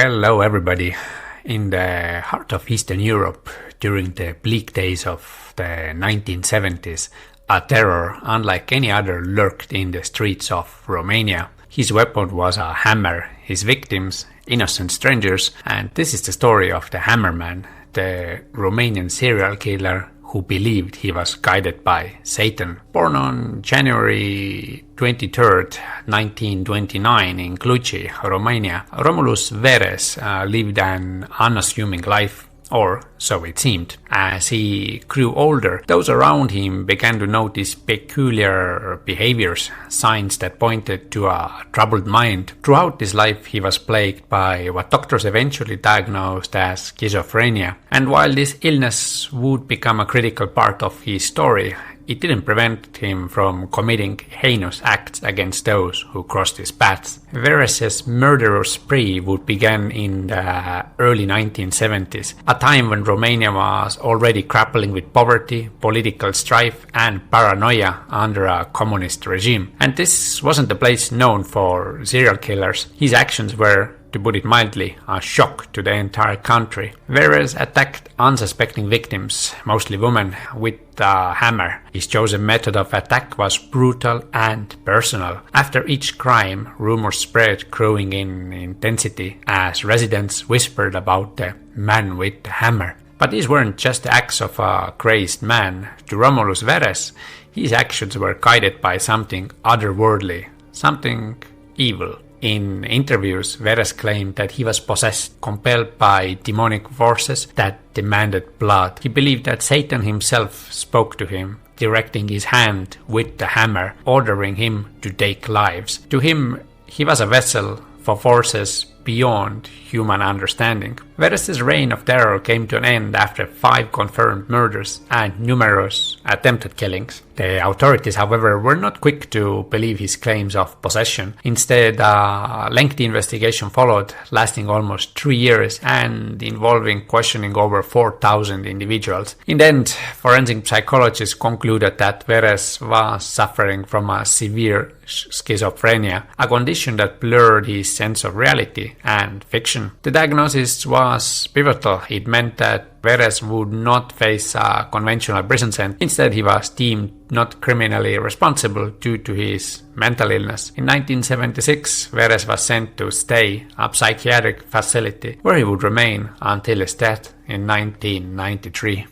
Hello everybody. In the heart of Eastern Europe, during the bleak days of the 1970s, a terror unlike any other lurked in the streets of Romania. His weapon was a hammer, his victims innocent strangers, and this is the story of the Hammerman, the Romanian serial killer who believed he was guided by Satan. Born on January 23rd, 1929 in Cluj, Romania, Romulus Vereș lived an unassuming life, or so it seemed. As he grew older, those around him began to notice peculiar behaviors, signs that pointed to a troubled mind. Throughout his life, he was plagued by what doctors eventually diagnosed as schizophrenia. And while this illness would become a critical part of his story, it didn't prevent him from committing heinous acts against those who crossed his path. Vereș's murderous spree would begin in the early 1970s, a time when Romania was already grappling with poverty, political strife, and paranoia under a communist regime. And this wasn't a place known for serial killers. His actions were, to put it mildly, a shock to the entire country. Vereș attacked unsuspecting victims, mostly women, with a hammer. His chosen method of attack was brutal and personal. After each crime, rumors spread, growing in intensity as residents whispered about the man with the hammer. But these weren't just the acts of a crazed man. To Romulus Vereș, his actions were guided by something otherworldly, something evil. In interviews, Vereș claimed that he was possessed, compelled by demonic forces that demanded blood. He believed that Satan himself spoke to him, directing his hand with the hammer, ordering him to take lives. To him, he was a vessel for forces beyond human understanding. Vereș's reign of terror came to an end after 5 confirmed murders and numerous attempted killings. The authorities, however, were not quick to believe his claims of possession. Instead, a lengthy investigation followed, lasting almost 3 years and involving questioning over 4,000 individuals. In the end, forensic psychologists concluded that Vereș was suffering from a severe schizophrenia, a condition that blurred his sense of reality and fiction. The diagnosis was pivotal. It meant that Vereș would not face a conventional prison sentence. Instead, he was deemed not criminally responsible due to his mental illness. In 1976, Vereș was sent to stay at a psychiatric facility where he would remain until his death in 1993.